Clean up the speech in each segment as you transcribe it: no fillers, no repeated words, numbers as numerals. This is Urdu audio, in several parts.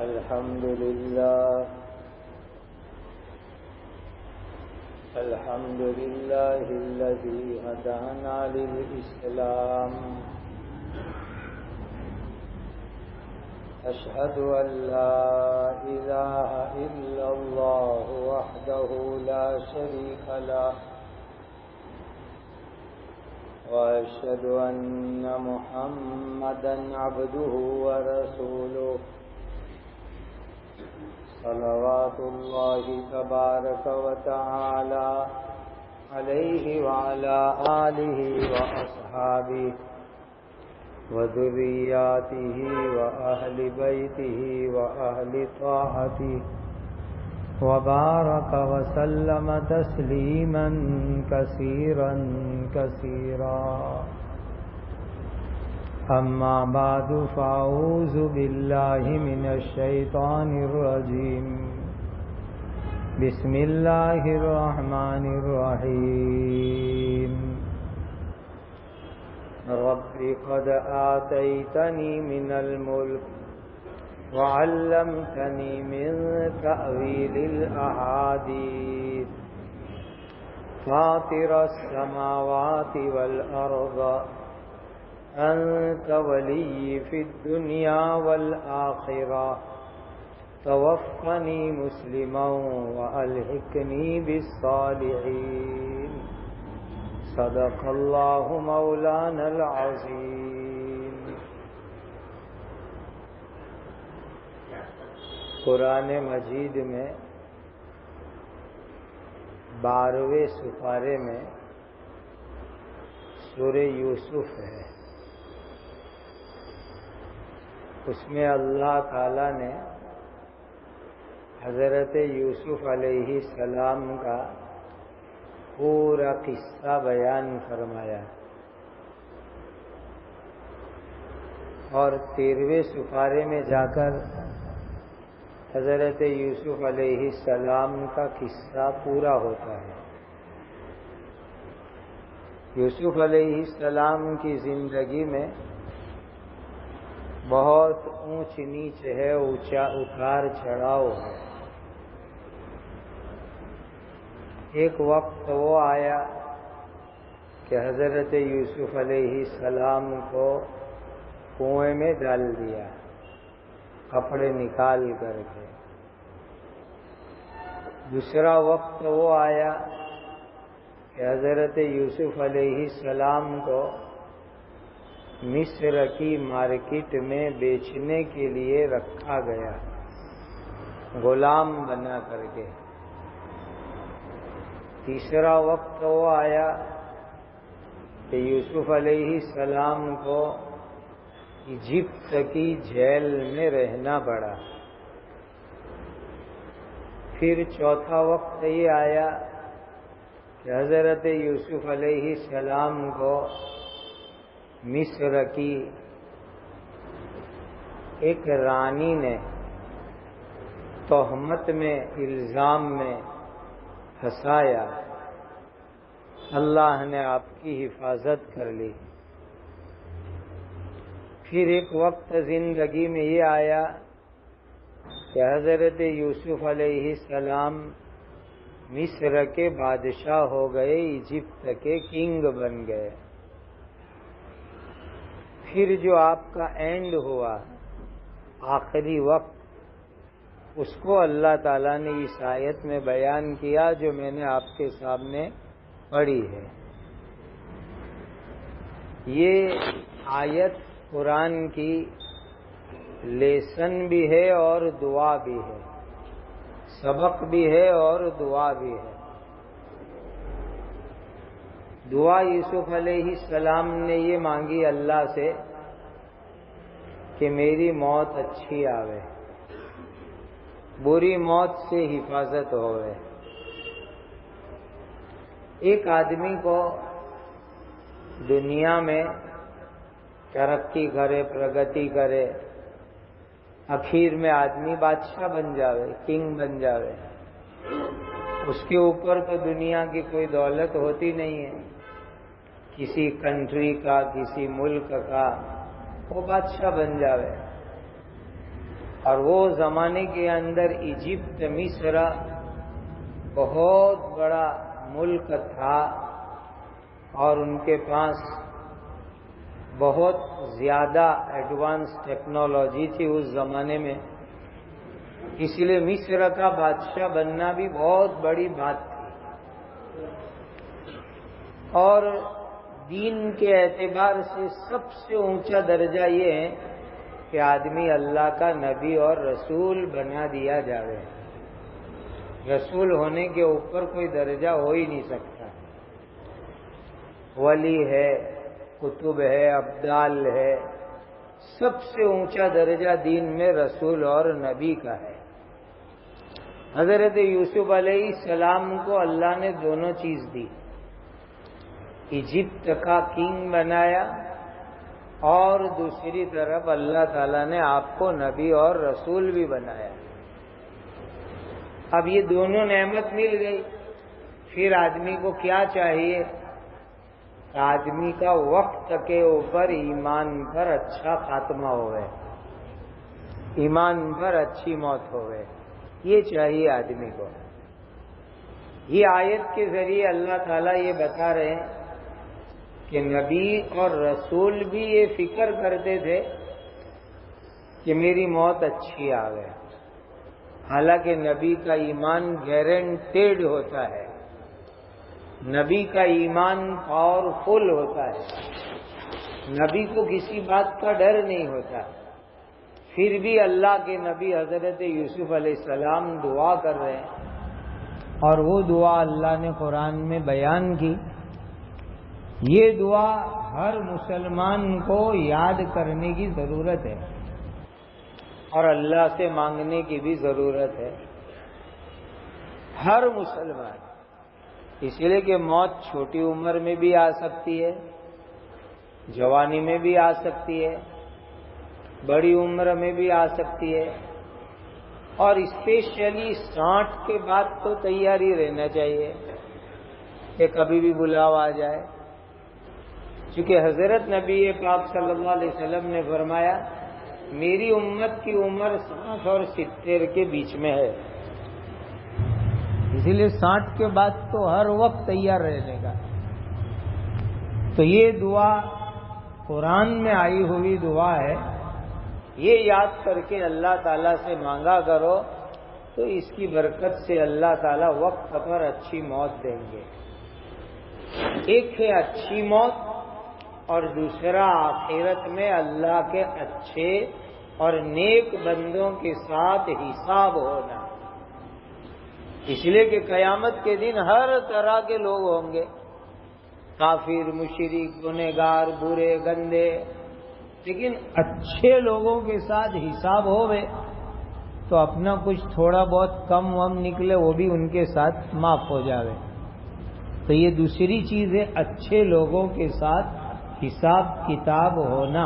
الحمد لله الذي هدانا للإسلام. أشهد أن لا إله إلا الله وحده لا شريك له، وأشهد أن محمدًا عبده ورسوله. صلوات الله تبارك وتعالى عليه وعلى آله وأصحابه وذرياته وأهل بيته وأهل طاعته، وبارك وسلم تسليما كثيرا كثيرا. أما بعد، فأعوذ بالله من الشيطان الرجيم. بسم الله الرحمن الرحيم. رب قد آتيتني من الملك وعلمتني من تأويل الأحاديث، فاطر السماوات والأرض، أنت ولي في الدنيا والآخرة، توفني مسلما وألحقني بالصالحين. صدق الله مولانا العظيم. قرآن مجید میں 12ویں سپارے میں سورہ یوسف ہے. اس میں اللہ تعالی نے حضرت یوسف علیہ السلام کا پورا قصہ بیان فرمایا، اور 13ویں سپارے میں جا کر حضرت یوسف علیہ السلام کا قصہ پورا ہوتا ہے. یوسف علیہ السلام کی زندگی میں بہت اونچ نیچ ہے، اونچا اتار چڑھاؤ ہے. ایک وقت وہ آیا کہ حضرت یوسف علیہ السلام کو کنویں میں ڈال دیا کپڑے نکال کر کے. دوسرا وقت وہ آیا کہ حضرت یوسف علیہ السلام کو مصر کی مارکیٹ میں بیچنے کے لیے رکھا گیا، غلام بنا کر کے. تیسرا وقت وہ آیا کہ یوسف علیہ السلام کو ایجپٹ کی جیل میں رہنا پڑا. پھر چوتھا وقت یہ آیا کہ حضرت یوسف علیہ السلام کو مصر کی ایک رانی نے تہمت میں، الزام میں پھنسایا. اللہ نے آپ کی حفاظت کر لی. پھر ایک وقت زندگی میں یہ آیا کہ حضرت یوسف علیہ السلام مصر کے بادشاہ ہو گئے، ایجپٹ کے کنگ بن گئے. پھر جو آپ کا اینڈ ہوا، آخری وقت، اس کو اللہ تعالیٰ نے اس آیت میں بیان کیا جو میں نے آپ کے سامنے پڑھی ہے. یہ آیت قرآن کی لیسن بھی ہے اور دعا بھی ہے، سبق بھی ہے اور دعا بھی ہے. دعا یوسف علیہ السلام نے یہ مانگی اللہ سے کہ میری موت اچھی آوے، بری موت سے حفاظت ہوئے. ایک آدمی کو دنیا میں ترقی کرے، پرگتی کرے، اخیر میں آدمی بادشاہ بن جاوے، کنگ بن جاوے. اس کے اوپر تو دنیا کی کوئی دولت ہوتی نہیں ہے، کسی کنٹری کا، کسی ملک کا وہ بادشاہ بن جاوے. اور وہ زمانے کے اندر ایجپٹ مصر بہت بڑا ملک تھا اور ان کے پاس بہت زیادہ ایڈوانس ٹیکنالوجی تھی اس زمانے میں، اس لیے مصر کا بادشاہ بننا بھی بہت بڑی بات تھی۔ اور دین کے اعتبار سے سب سے اونچا درجہ یہ ہے کہ آدمی اللہ کا نبی اور رسول بنا دیا جاوے۔ رسول ہونے کے اوپر کوئی درجہ ہو ہی نہیں سکتا۔ ولی ہے، کتب ہے، ابدال ہے، سب سے اونچا درجہ دین میں رسول اور نبی کا ہے۔ حضرت یوسف علیہ السلام کو اللہ نے دونوں چیز دی، ایجپٹ کا کنگ بنایا اور دوسری طرف اللہ تعالیٰ نے آپ کو نبی اور رسول بھی بنایا۔ اب یہ دونوں نعمت مل گئی، پھر آدمی کو کیا چاہیے؟ آدمی کا وقت کے اوپر ایمان پر اچھا خاتمہ ہوئے، ایمان پر اچھی موت ہوئے، یہ چاہیے آدمی کو۔ یہ آیت کے ذریعے اللہ تعالیٰ یہ بتا رہے ہیں کہ نبی اور رسول بھی یہ فکر کرتے تھے کہ میری موت اچھی آوے، حالانکہ نبی کا ایمان گارنٹیڈ ہوتا ہے، نبی کا ایمان پاورفل ہوتا ہے، نبی کو کسی بات کا ڈر نہیں ہوتا۔ پھر بھی اللہ کے نبی حضرت یوسف علیہ السلام دعا کر رہے ہیں، اور وہ دعا اللہ نے قرآن میں بیان کی۔ یہ دعا ہر مسلمان کو یاد کرنے کی ضرورت ہے اور اللہ سے مانگنے کی بھی ضرورت ہے، ہر مسلمان۔ اس لیے کہ موت چھوٹی عمر میں بھی آ سکتی ہے، جوانی میں بھی آ سکتی ہے، بڑی عمر میں بھی آ سکتی ہے، اور اسپیشلی 60 کے بعد تو تیاری رہنا چاہیے کہ کبھی بھی بلاوا آ جائے، چونکہ حضرت نبی پاک صلی اللہ علیہ وسلم نے فرمایا میری امت کی عمر 60 اور 70 کے بیچ میں ہے، اسی لیے 60 کے بعد تو ہر وقت تیار رہنے کا۔ تو یہ دعا قرآن میں آئی ہوئی دعا ہے، یہ یاد کر کے اللہ تعالیٰ سے مانگا کرو تو اس کی برکت سے اللہ تعالیٰ وقت پر اچھی موت دیں گے۔ ایک ہے اچھی موت اور دوسرا آخرت میں اللہ کے اچھے اور نیک بندوں کے ساتھ حساب ہونا۔ اس لیے کہ قیامت کے دن ہر طرح کے لوگ ہوں گے، کافر، مشرک، گنہگار، برے، گندے، لیکن اچھے لوگوں کے ساتھ حساب ہوئے تو اپنا کچھ تھوڑا بہت کم وم نکلے وہ بھی ان کے ساتھ معاف ہو جاوے۔ تو یہ دوسری چیز ہے اچھے لوگوں کے ساتھ حساب کتاب ہونا۔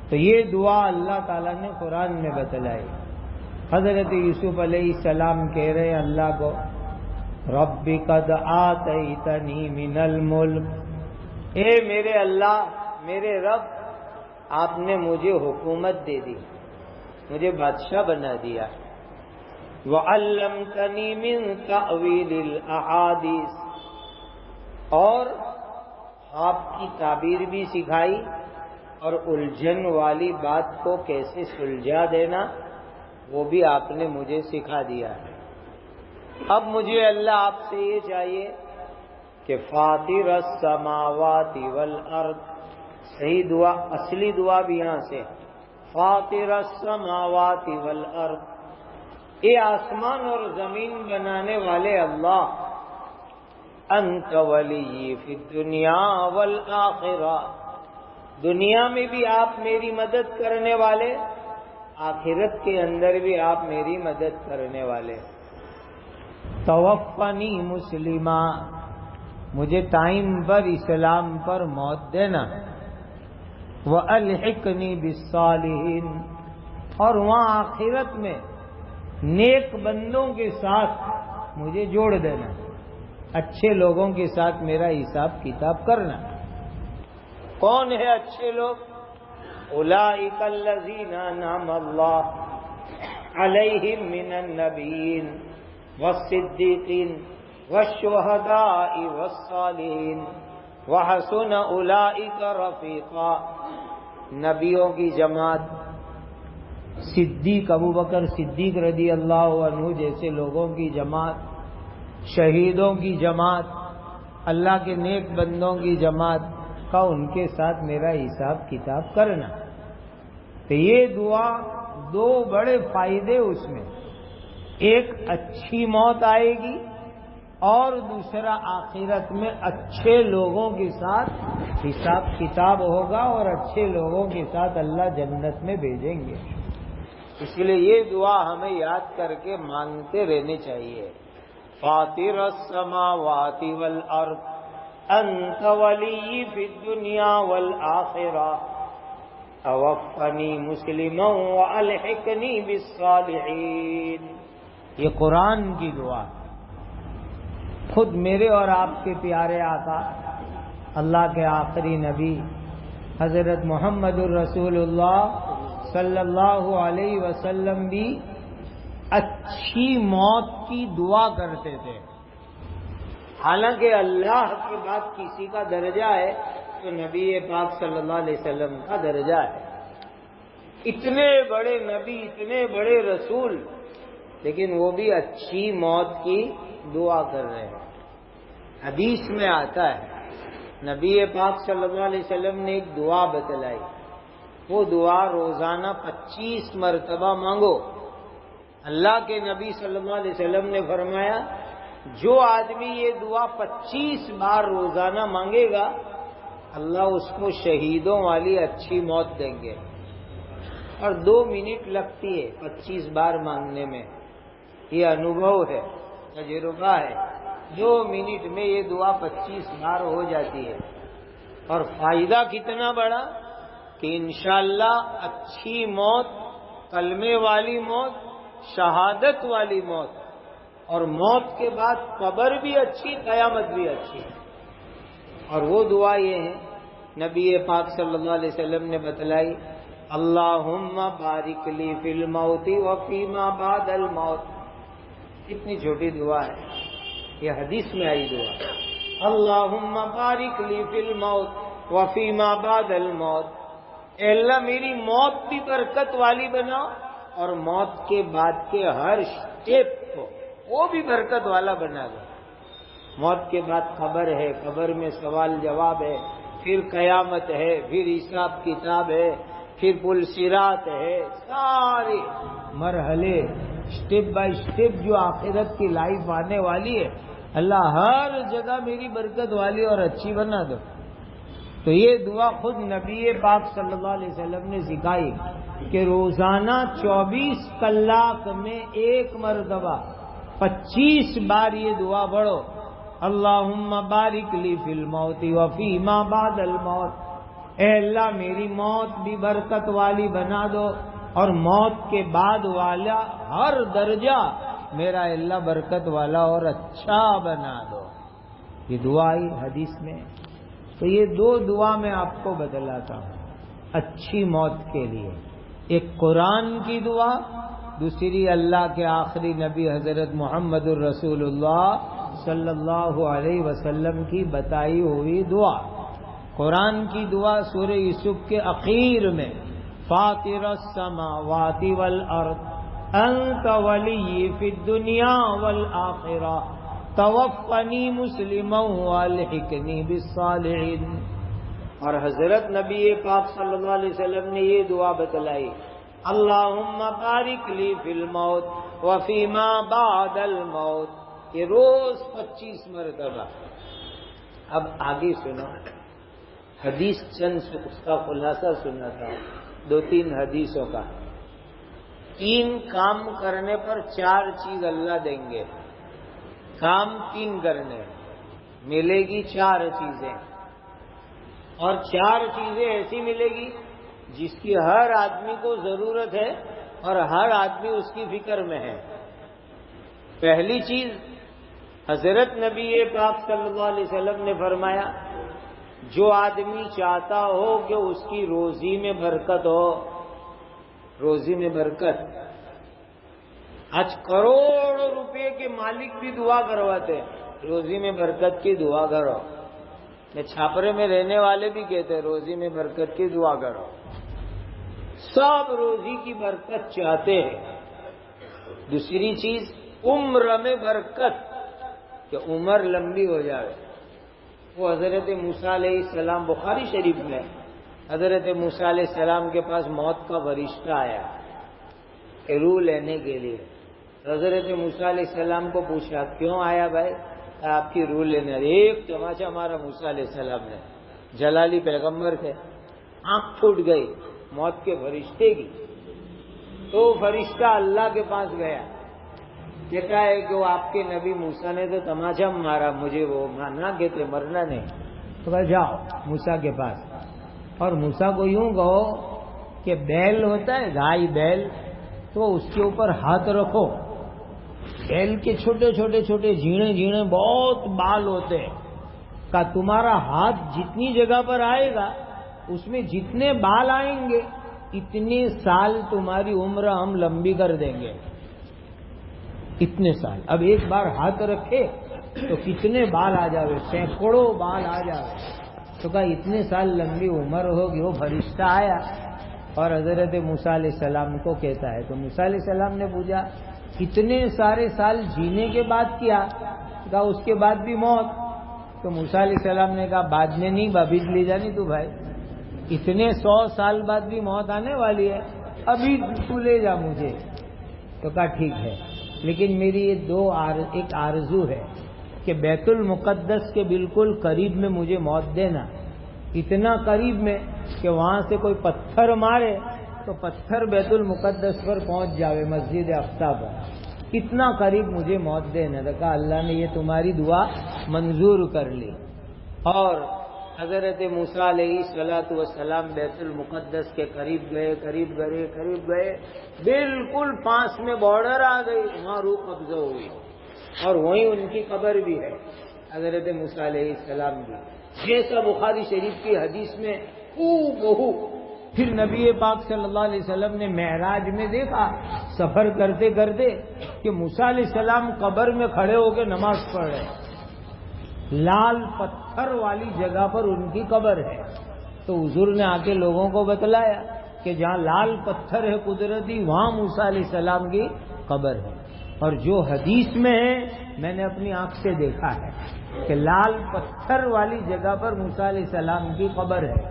تو یہ دعا اللہ تعالیٰ نے قرآن میں بتلائی۔ حضرت یوسف علیہ السلام کہہ رہے ہیں اللہ کو، رب قد آتیتنی من الملک، اے میرے اللہ، میرے رب، آپ نے مجھے حکومت دے دی، مجھے بادشاہ بنا دیا، وعلمتنی من تأویل الاحادیث، اور آپ کی تعبیر بھی سکھائی اور الجھن والی بات کو کیسے سلجھا دینا وہ بھی آپ نے مجھے سکھا دیا ہے۔ اب مجھے اللہ آپ سے یہ چاہیے کہ فاطر السماوات والارض، صحیح دعا، اصلی دعا بھی یہاں سے، فاطر السماوات والارض، اے آسمان اور زمین بنانے والے اللہ، انت ولی فی الدنیا والآخرہ، دنیا میں بھی آپ میری مدد کرنے والے، آخرت کے اندر بھی آپ میری مدد کرنے والے۔ توفنی مسلمہ، مجھے ٹائم پر اسلام پر موت دینا، وَأَلْحِقْنِي بِالصَّالِحِينَ، اور وہاں آخرت میں نیک بندوں کے ساتھ مجھے جوڑ دینا، اچھے لوگوں کے ساتھ میرا حساب کتاب کرنا۔ کون ہے اچھے لوگ؟ اولئک الذین انعم اللہ علیہم من النبیین والصدیقین والشہداء والصالحین وحسن اولئک رفیقا. نبیوں کی جماعت، صدیق ابو بکر صدیق رضی اللہ عنہ جیسے لوگوں کی جماعت، شہیدوں کی جماعت، اللہ کے نیک بندوں کی جماعت کا ان کے ساتھ میرا حساب کتاب کرنا. تو یہ دعا دو بڑے فائدے اس میں، ایک اچھی موت آئے گی اور دوسرا آخرت میں اچھے لوگوں کے ساتھ حساب کتاب ہوگا اور اچھے لوگوں کے ساتھ اللہ جنت میں بھیجیں گے. اس لیے یہ دعا ہمیں یاد کر کے مانگتے رہنے چاہیے. فاطر السماوات والارض انت ولی فی الدنیا والآخرہ توفنی مسلما والحقنی بالصالحین. یہ قرآن کی دعا خود میرے اور آپ کے پیارے آقا اللہ کے آخری نبی حضرت محمد الرسول اللہ صلی اللہ علیہ وسلم بھی اچھی موت کی دعا کرتے تھے. حالانکہ اللہ کے بعد کسی کا درجہ ہے تو نبی پاک صلی اللہ علیہ وسلم کا درجہ ہے. اتنے بڑے نبی، اتنے بڑے رسول، لیکن وہ بھی اچھی موت کی دعا کر رہے ہیں. حدیث میں آتا ہے نبی پاک صلی اللہ علیہ وسلم نے ایک دعا بتلائی. وہ دعا روزانہ 25 مرتبہ مانگو. اللہ کے نبی صلی اللہ علیہ وسلم نے فرمایا جو آدمی یہ دعا 25 بار روزانہ مانگے گا اللہ اس کو شہیدوں والی اچھی موت دیں گے. اور 2 منٹ لگتی ہے 25 بار مانگنے میں. یہ انوبھو ہے، تجربہ ہے. 2 منٹ میں یہ دعا 25 بار ہو جاتی ہے. اور فائدہ کتنا بڑا کہ انشاءاللہ اچھی موت، کلمے والی موت، شہادت والی موت، اور موت کے بعد قبر بھی اچھی، قیامت بھی اچھی. اور وہ دعا یہ ہے نبی پاک صلی اللہ علیہ وسلم نے بتلائی، اللہم بارک لی فی الموت وفیما بعد الموت. اتنی چھوٹی دعا ہے، یہ حدیث میں آئی دعا. اللہم بارک لی فی الموت وفیما بعد الموت. اے اللہ میری موت بھی برکت والی بنا اور موت کے بعد کے ہر اسٹیپ کو وہ بھی برکت والا بنا دو. موت کے بعد قبر ہے، قبر میں سوال جواب ہے، پھر قیامت ہے، پھر حساب کتاب ہے، پھر پل صراط ہے. سارے مرحلے اسٹیپ بائی اسٹیپ جو آخرت کی لائف آنے والی ہے اللہ ہر جگہ میری برکت والی اور اچھی بنا دو. تو یہ دعا خود نبی پاک صلی اللہ علیہ وسلم نے سکھائی کہ روزانہ 24 کلاک میں 1 مرتبہ 25 بار یہ دعا پڑھو، اللہم بارک لی فی الموت وفیما بعد الموت. اے اللہ میری موت بھی برکت والی بنا دو اور موت کے بعد والا ہر درجہ میرا اللہ برکت والا اور اچھا بنا دو. یہ دعا آئی حدیث میں. تو یہ 2 دعا میں آپ کو بتلاتا ہوں اچھی موت کے لیے. ایک قرآن کی دعا، دوسری اللہ کے آخری نبی حضرت محمد الرسول اللہ صلی اللہ علیہ وسلم کی بتائی ہوئی دعا. قرآن کی دعا سورہ یوسف کے اخیر میں فاطر السماوات والارض انت ولی فی الدنیا والآخرہ توفنی مسلما والحقنی بالصالحین. اور حضرت نبی پاک صلی اللہ علیہ وسلم نے یہ دعا بتلائی، اللہم بارک لی فی الموت وفیما بعد الموت. یہ روز 25 مرتبہ. اب آگے سنو، حدیث چند سے اس کا خلاصہ سننا تھا 2-3 حدیثوں کا. 3 کام کرنے پر 4 چیز اللہ دیں گے. کام 3 کرنے ملے گی 4 چیزیں، اور 4 چیزیں ایسی ملے گی جس کی ہر آدمی کو ضرورت ہے اور ہر آدمی اس کی فکر میں ہے. پہلی چیز حضرت نبی پاک صلی اللہ علیہ وسلم نے فرمایا جو آدمی چاہتا ہو کہ اس کی روزی میں برکت ہو، روزی میں برکت، آج کروڑوں روپے کے مالک بھی دعا کرواتے ہیں روزی میں برکت کی دعا کرو. یہ چھاپرے میں رہنے والے بھی کہتے ہیں روزی میں برکت کی دعا کرو. سب روزی کی برکت چاہتے ہیں. دوسری چیز عمر میں برکت، کہ عمر لمبی ہو جائے. وہ حضرت موسیٰ علیہ السلام، بخاری شریف میں حضرت موسیٰ علیہ السلام کے پاس موت کا فرشتہ آیا کہ روح لینے کے لیے. حضرت موسیٰ علیہ السلام کو پوچھا کیوں آیا بھائی؟ آپ کی روح لینے. ایک تماچا مارا موسیٰ علیہ السلام نے، جلالی پیغمبر تھے، آنکھ پھوٹ گئی موت کے فرشتے کی. تو فرشتہ اللہ کے پاس گیا، کہتا ہے کہ وہ آپ کے نبی موسیٰ نے تو تماچا مارا، مجھے وہ نہ کہتے مرنا نہیں. تو کہا جاؤ موسیٰ کے پاس، اور موسیٰ کو یوں کہو کہ بیل ہوتا ہے گائے بیل، تو اس کے اوپر ہاتھ رکھو. بیل کے چھوٹے چھوٹے چھوٹے جھیڑے جھیڑے بہت بال ہوتے ہیں. کہ تمہارا ہاتھ جتنی جگہ پر آئے گا اس میں جتنے بال آئیں گے اتنے سال تمہاری عمر ہم لمبی کر دیں گے. اتنے سال. اب ایک بار ہاتھ رکھے تو کتنے بال آ جاوے، سینکڑوں بال آ جاوے. تو کہا اتنے سال لمبی عمر ہوگی. وہ فرشتہ آیا اور حضرت موسیٰ علیہ السلام کو کہتا ہے. تو موسیٰ علیہ السلام نے پوچھا اتنے سارے سال جینے کے بعد کیا؟ کہا اس کے بعد بھی موت. تو موسیٰ علیہ السلام نے کہا بعد میں نہیں ابھی لے جانی تو بھائی، اتنے 100 سال بعد بھی موت آنے والی ہے، ابھی تو لے جا مجھے. تو کہا ٹھیک ہے، لیکن میری یہ ایک آرزو ہے کہ بیت المقدس کے بالکل قریب میں مجھے موت دینا. اتنا قریب میں کہ وہاں سے کوئی پتھر مارے تو پتھر بیت المقدس پر پہنچ جاوے، مسجد اقصی پر. اتنا قریب مجھے موت دینا. تو کہا اللہ نے یہ تمہاری دعا منظور کر لی. اور حضرت موسیٰ علیہ السلام بیت المقدس کے قریب گئے، بالکل پاس میں بارڈر آ گئی، وہاں روح قبضہ ہوئی، اور وہیں ان کی قبر بھی ہے حضرت موسیٰ علیہ السلام کی، جیسا بخاری شریف کی حدیث میں بہو. پھر نبی پاک صلی اللہ علیہ وسلم نے معراج میں دیکھا سفر کرتے کرتے کہ موسیٰ علیہ السلام قبر میں کھڑے ہو کے نماز پڑھ رہے. لال پتھر والی جگہ پر ان کی قبر ہے. تو حضور نے آ کے لوگوں کو بتلایا کہ جہاں لال پتھر ہے قدرتی، وہاں موسیٰ علیہ السلام کی قبر ہے. اور جو حدیث میں ہے میں نے اپنی آنکھ سے دیکھا ہے کہ لال پتھر والی جگہ پر موسیٰ علیہ السلام کی قبر ہے.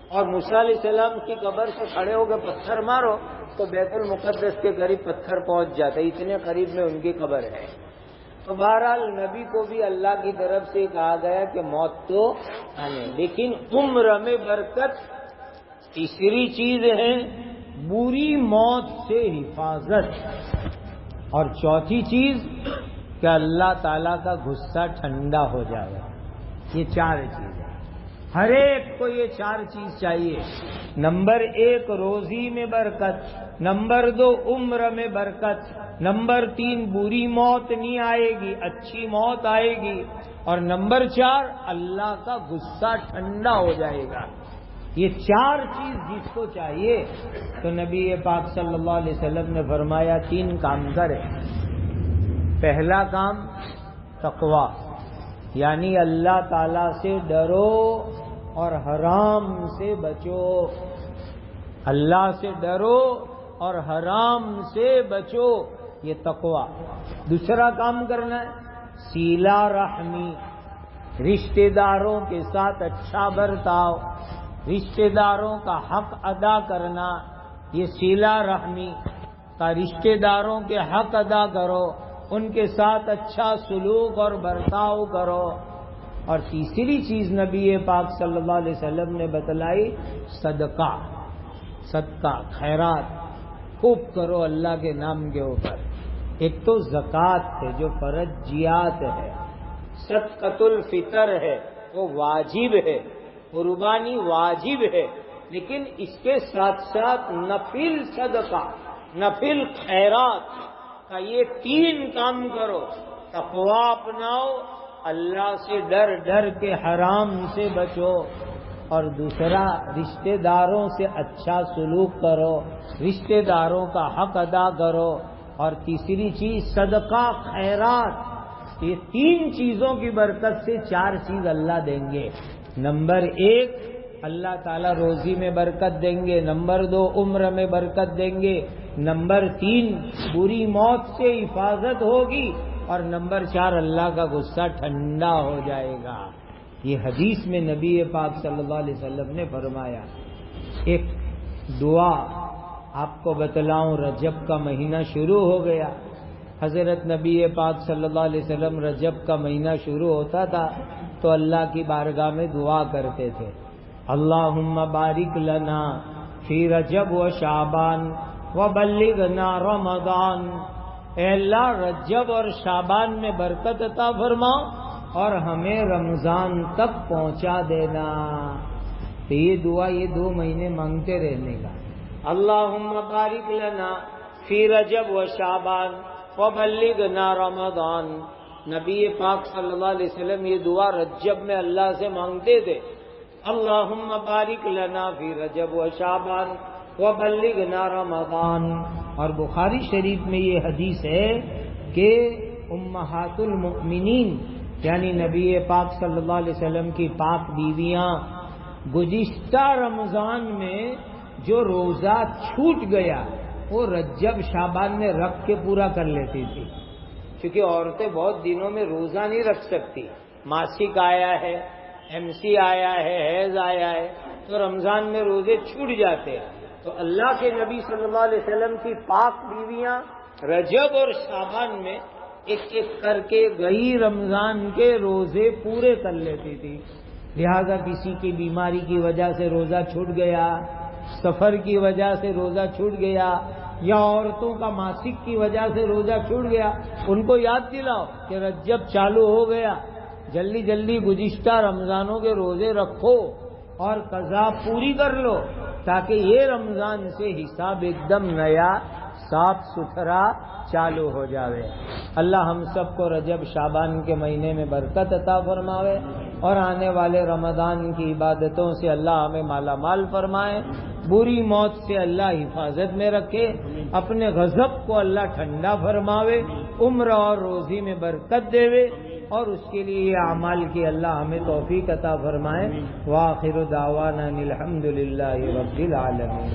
اور موسیٰ علیہ السلام کی قبر سے کھڑے ہو کے پتھر مارو تو بیت المقدس کے قریب پتھر پہنچ جاتے، اتنے قریب میں ان کی قبر ہے. تو بہرحال نبی کو بھی اللہ کی طرف سے کہا گیا کہ موت تو آنے، لیکن عمر میں برکت. تیسری چیز ہے بری موت سے حفاظت. اور چوتھی چیز کہ اللہ تعالیٰ کا غصہ ٹھنڈا ہو جائے. یہ 4 چیزیں ہر ایک کو، یہ 4 چیز چاہیے. نمبر 1 روزی میں برکت، نمبر 2 عمر میں برکت، نمبر 3 بری موت نہیں آئے گی، اچھی موت آئے گی، اور نمبر 4 اللہ کا غصہ ٹھنڈا ہو جائے گا. یہ 4 چیز جس کو چاہیے تو نبی پاک صلی اللہ علیہ وسلم نے فرمایا 3 کام کرے. پہلا کام تقوی، یعنی اللہ تعالی سے ڈرو اور حرام سے بچو. اللہ سے ڈرو اور حرام سے بچو، یہ تقوی. دوسرا کام کرنا ہے صلہ رحمی، رشتہ داروں کے ساتھ اچھا برتاؤ، رشتہ داروں کا حق ادا کرنا. یہ صلہ رحمی کا، رشتہ داروں کے حق ادا کرو، ان کے ساتھ اچھا سلوک اور برتاؤ کرو. اور تیسری چیز نبی پاک صلی اللہ علیہ وسلم نے بتلائی صدقہ. صدقہ خیرات خوب کرو اللہ کے نام کے اوپر. ایک تو زکوٰۃ ہے جو فرضیات ہے، صدقۃ الفطر ہے وہ واجب ہے، قربانی واجب ہے، لیکن اس کے ساتھ ساتھ نفل صدقہ، نفل خیرات کا یہ 3 کام کرو. تقوی اپناؤ، اللہ سے ڈر ڈر کے حرام سے بچو، اور دوسرا رشتہ داروں سے اچھا سلوک کرو، رشتہ داروں کا حق ادا کرو، اور تیسری چیز صدقہ خیرات۔ یہ 3 چیزوں کی برکت سے 4 چیز اللہ دیں گے۔ نمبر 1 اللہ تعالیٰ روزی میں برکت دیں گے، نمبر 2 عمر میں برکت دیں گے، نمبر 3 بری موت سے حفاظت ہوگی، اور نمبر 4 اللہ کا غصہ ٹھنڈا ہو جائے گا۔ یہ حدیث میں نبی پاک صلی اللہ علیہ وسلم نے فرمایا۔ ایک دعا آپ کو بتلاؤں، رجب کا مہینہ شروع ہو گیا، حضرت نبی پاک صلی اللہ علیہ وسلم رجب کا مہینہ شروع ہوتا تھا تو اللہ کی بارگاہ میں دعا کرتے تھے، اللہم بارک لنا فی رجب و شعبان وبلغنا رمضان۔ اے اللہ رجب اور شعبان میں برکت عطا فرماؤ اور ہمیں رمضان تک پہنچا دینا۔ تو یہ دعا یہ 2 مہینے مانگتے رہنے کا، اللہم بارک لنا فی رجب و شعبان وبلغنا رمضان۔ نبی پاک صلی اللہ علیہ وسلم یہ دعا رجب میں اللہ سے مانگتے تھے، اللہم بارک لنا فی رجب و شعبان وبلغنا رمضان۔ اور بخاری شریف میں یہ حدیث ہے کہ امہات المؤمنین یعنی نبی پاک صلی اللہ علیہ وسلم کی پاک بیویاں گزشتہ رمضان میں جو روزہ چھوٹ گیا وہ رجب شعبان میں رکھ کے پورا کر لیتی تھی، کیونکہ عورتیں بہت دنوں میں روزہ نہیں رکھ سکتی، ماسک آیا ہے، MC آیا ہے، حیض آیا ہے، تو رمضان میں روزے چھوٹ جاتے ہیں۔ تو اللہ کے نبی صلی اللہ علیہ وسلم کی پاک بیویاں رجب اور شعبان میں ایک ایک کر کے گئی رمضان کے روزے پورے کر لیتی تھی۔ لہذا کسی کی بیماری کی وجہ سے روزہ چھوٹ گیا، سفر کی وجہ سے روزہ چھوٹ گیا، یا عورتوں کا ماسک کی وجہ سے روزہ چھوٹ گیا، ان کو یاد دلاؤ کہ رجب چالو ہو گیا، جلدی جلدی گزشتہ رمضانوں کے روزے رکھو اور قضا پوری کر لو، تاکہ یہ رمضان سے حساب ایک دم نیا صاف ستھرا چالو ہو جاوے۔ اللہ ہم سب کو رجب شعبان کے مہینے میں برکت عطا فرماوے، اور آنے والے رمضان کی عبادتوں سے اللہ ہمیں مالا مال فرمائے، بری موت سے اللہ حفاظت میں رکھے، اپنے غضب کو اللہ ٹھنڈا فرماوے، عمر اور روزی میں برکت دے، اور اس کے لیے یہ اعمال کی اللہ ہمیں توفیق عطا فرمائے۔ وآخر دعوانا الحمدللہ رب العالمین۔